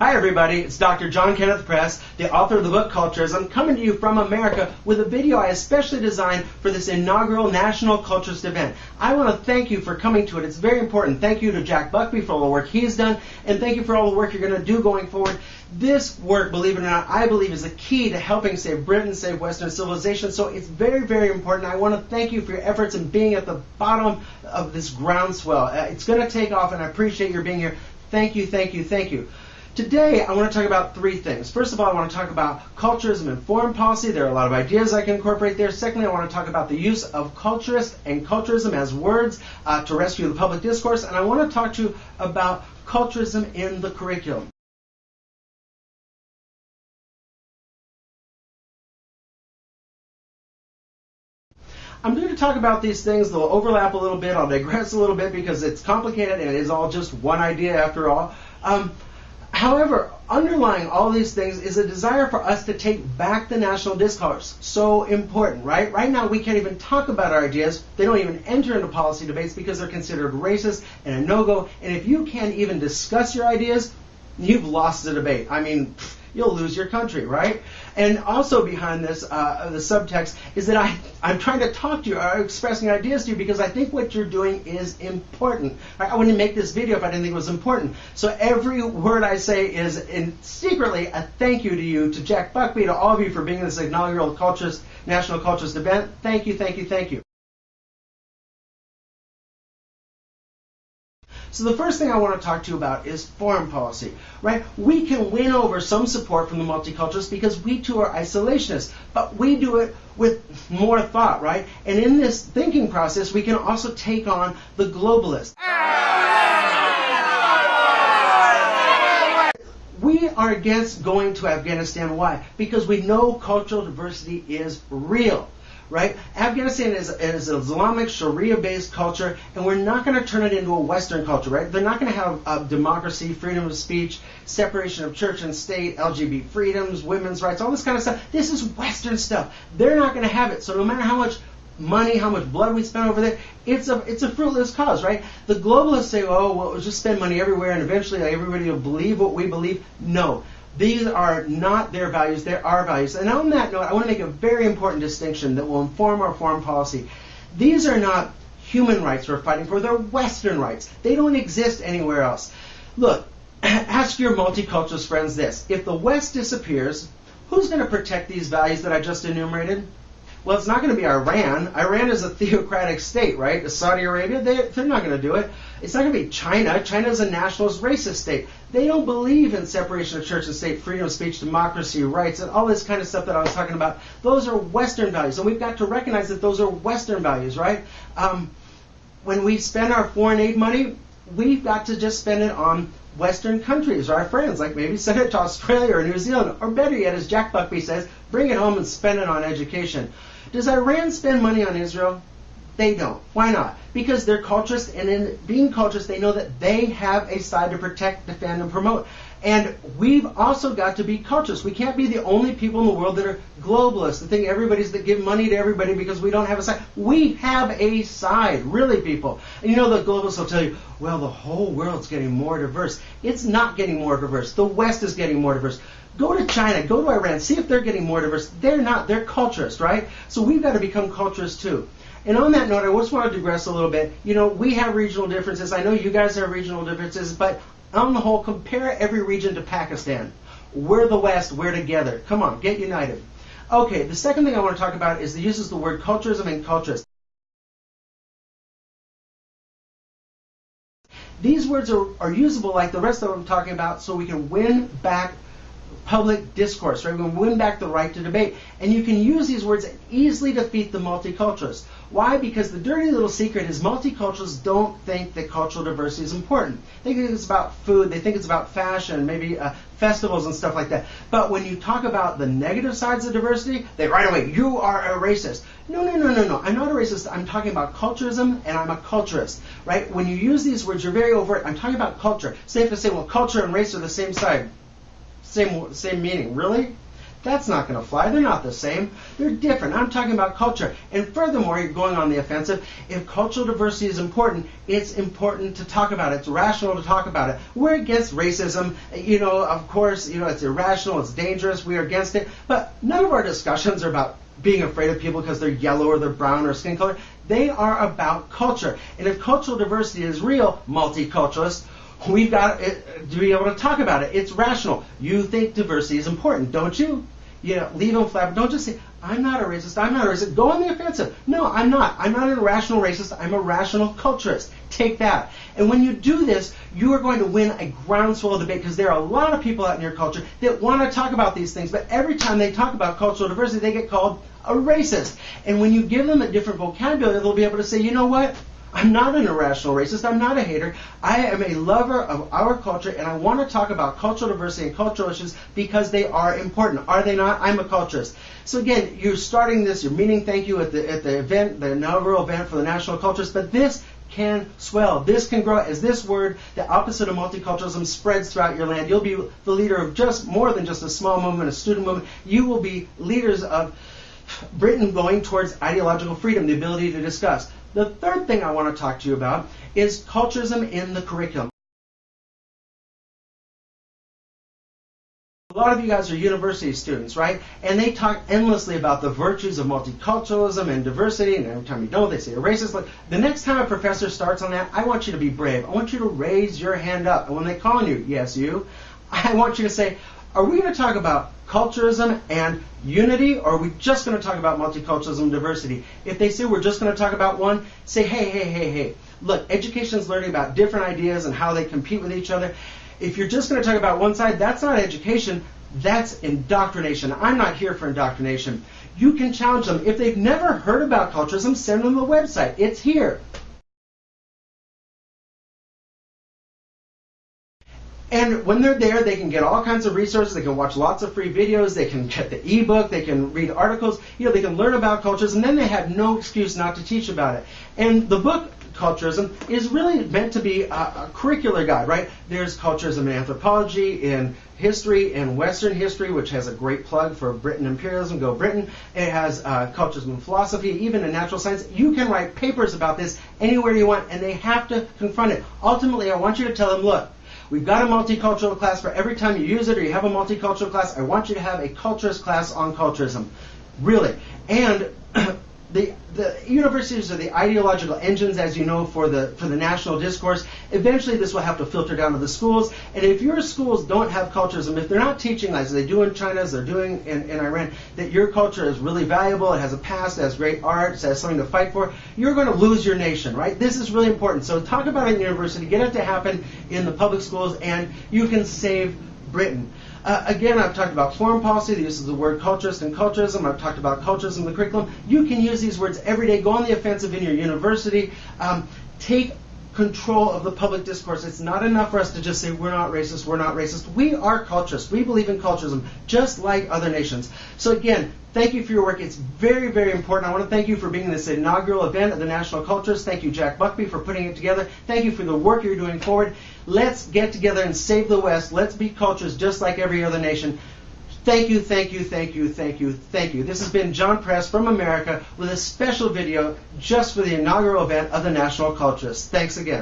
Hi everybody, it's Dr. John Kenneth Press, the author of the book Culturism, coming to you from America with a video I especially designed for this inaugural National Culturist event. I want to thank you for coming to it. It's very important. Thank you to Jack Buckby for all the work he's done, and thank you for all the work you're going to do going forward. This work, believe it or not, I believe is the key to helping save Britain, save Western civilization, so it's very, very important. I want to thank you for your efforts in being at the bottom of this groundswell. It's going to take off, and I appreciate your being here. Thank you, thank you, thank you. Today, I want to talk about three things. First of all, I want to talk about culturism and foreign policy. There are a lot of ideas I can incorporate there. Secondly, I want to talk about the use of culturist and culturism as words to rescue the public discourse. And I want to talk to you about culturism in the curriculum. I'm going to talk about these things. They'll overlap a little bit. I'll digress a little bit because it's complicated and it is all just one idea after all. However, underlying all these things is a desire for us to take back the national discourse. So important, right? Right now, we can't even talk about our ideas. They don't even enter into policy debates because they're considered racist and a no-go. And if you can't even discuss your ideas, you've lost the debate. I mean, you'll lose your country, right? And also behind this, the subtext is that I'm trying to talk to you, expressing ideas to you, because I think what you're doing is important. I wouldn't make this video if I didn't think it was important. So every word I say is secretly a thank you to you, to Jack Buckby, to all of you for being in this inaugural National Culturist event. Thank you, thank you, thank you. So the first thing I want to talk to you about is foreign policy, right? We can win over some support from the multiculturalists because we too are isolationists, but we do it with more thought, right? And in this thinking process, we can also take on the globalists. We are against going to Afghanistan. Why? Because we know cultural diversity is real. Right? Afghanistan is an Islamic Sharia-based culture, and we're not going to turn it into a Western culture, right? They're not going to have democracy, freedom of speech, separation of church and state, LGBT freedoms, women's rights, all this kind of stuff. This is Western stuff. They're not going to have it. So no matter how much money, how much blood we spend over there, it's a fruitless cause, right? The globalists say, oh, well, we'll just spend money everywhere, and eventually everybody will believe what we believe. No. These are not their values, they're our values. And on that note, I want to make a very important distinction that will inform our foreign policy. These are not human rights we're fighting for, they're Western rights. They don't exist anywhere else. Look, ask your multiculturalist friends this. If the West disappears, who's going to protect these values that I just enumerated? Well, it's not going to be Iran. Iran is a theocratic state, right? Saudi Arabia, they're not going to do it. It's not going to be China. China is a nationalist racist state. They don't believe in separation of church and state, freedom of speech, democracy, rights, and all this kind of stuff that I was talking about. Those are Western values, and we've got to recognize that those are Western values, right? When we spend our foreign aid money, we've got to just spend it on Western countries, our friends, like maybe send it to Australia or New Zealand, or better yet, as Jack Buckby says, bring it home and spend it on education. Does Iran spend money on Israel? They don't. Why not? Because they're culturists, and in being culturists, they know that they have a side to protect, defend, and promote. And we've also got to be culturists. We can't be the only people in the world that are globalists, that think everybody's that give money to everybody because we don't have a side. We have a side, really, people. And you know the globalists will tell you, well, the whole world's getting more diverse. It's not getting more diverse. The West is getting more diverse. Go to China, go to Iran, see if they're getting more diverse. They're not. They're culturists, right? So we've got to become culturists too. And on that note, I just want to digress a little bit. You know, we have regional differences. I know you guys have regional differences, but on the whole, compare every region to Pakistan. We're the West, we're together. Come on, get united. Okay, the second thing I want to talk about is the use of the word culturism and culturist. These words are usable like the rest of them I'm talking about so we can win back public discourse, right? We can win back the right to debate. And you can use these words and easily defeat the multiculturalists. Why? Because the dirty little secret is multiculturalists don't think that cultural diversity is important. They think it's about food, they think it's about fashion, maybe festivals and stuff like that. But when you talk about the negative sides of diversity, they right away, you are a racist. No. I'm not a racist. I'm talking about culturism, and I'm a culturist, right? When you use these words, you're very overt. I'm talking about culture. Say if I say, well, culture and race are the same side. Same meaning. Really? That's not going to fly. They're not the same. They're different. I'm talking about culture. And furthermore, you're going on the offensive. If cultural diversity is important, it's important to talk about it. It's rational to talk about it. We're against racism. Of course, it's irrational. It's dangerous. We are against it. But none of our discussions are about being afraid of people because they're yellow or they're brown or skin color. They are about culture. And if cultural diversity is real, multiculturalist, we've got to be able to talk about it. It's rational. You think diversity is important, don't you? Leave them flat. Don't just say, I'm not a racist, I'm not a racist. Go on the offensive. No, I'm not. I'm not an irrational racist. I'm a rational culturist. Take that. And when you do this, you are going to win a groundswell debate because there are a lot of people out in your culture that want to talk about these things, but every time they talk about cultural diversity, they get called a racist. And when you give them a different vocabulary, they'll be able to say, you know what? I'm not an irrational racist. I'm not a hater. I am a lover of our culture, and I want to talk about cultural diversity and cultural issues because they are important. Are they not? I'm a culturist. So again, you're starting this, you're meaning thank you at the event, the inaugural event for the National Culturists, but this can swell. This can grow as this word, the opposite of multiculturalism, spreads throughout your land. You'll be the leader of just more than just a small movement, a student movement. You will be leaders of Britain going towards ideological freedom, the ability to discuss. The third thing I want to talk to you about is culturism in the curriculum. A lot of you guys are university students, right? And they talk endlessly about the virtues of multiculturalism and diversity, and every time you don't, they say you're racist. Like, the next time a professor starts on that, I want you to be brave. I want you to raise your hand up. And when they call on you, yes, you, I want you to say, are we going to talk about culturism and unity, or are we just going to talk about multiculturalism and diversity? If they say we're just going to talk about one, say, hey. Look, education is learning about different ideas and how they compete with each other. If you're just going to talk about one side, that's not education, that's indoctrination. I'm not here for indoctrination. You can challenge them. If they've never heard about culturism, send them the website. It's here. And when they're there, they can get all kinds of resources. They can watch lots of free videos. They can get the ebook. They can read articles. They can learn about cultures, and then they have no excuse not to teach about it. And the book, Culturism, is really meant to be a curricular guide, right? There's culturism in anthropology, in history, in Western history, which has a great plug for Britain imperialism. Go Britain. It has culturism in philosophy, even in natural science. You can write papers about this anywhere you want, and they have to confront it. Ultimately, I want you to tell them, look, we've got a multicultural class. For every time you use it or you have a multicultural class, I want you to have a culturist class on culturism. Really. And the universities are the ideological engines, as you know, for the national discourse. Eventually, this will have to filter down to the schools. And if your schools don't have culturism, if they're not teaching, as they do in China, as they're doing in Iran, that your culture is really valuable, it has a past, it has great art, it has something to fight for, you're going to lose your nation, right? This is really important. So talk about it in university, get it to happen in the public schools, and you can save Britain. Again, I've talked about foreign policy, the use of the word culturist and culturism. I've talked about culturism in the curriculum. You can use these words every day. Go on the offensive in your university. Take control of the public discourse. It's not enough for us to just say, we're not racist, we're not racist. We are culturists. We believe in culturism, just like other nations. So again, thank you for your work. It's very, very important. I want to thank you for being this inaugural event of the National Culturists. Thank you, Jack Buckby, for putting it together. Thank you for the work you're doing forward. Let's get together and save the West. Let's be culturists just like every other nation. Thank you, thank you, thank you, thank you, thank you. This has been John Press from America with a special video just for the inaugural event of the National Culturists. Thanks again.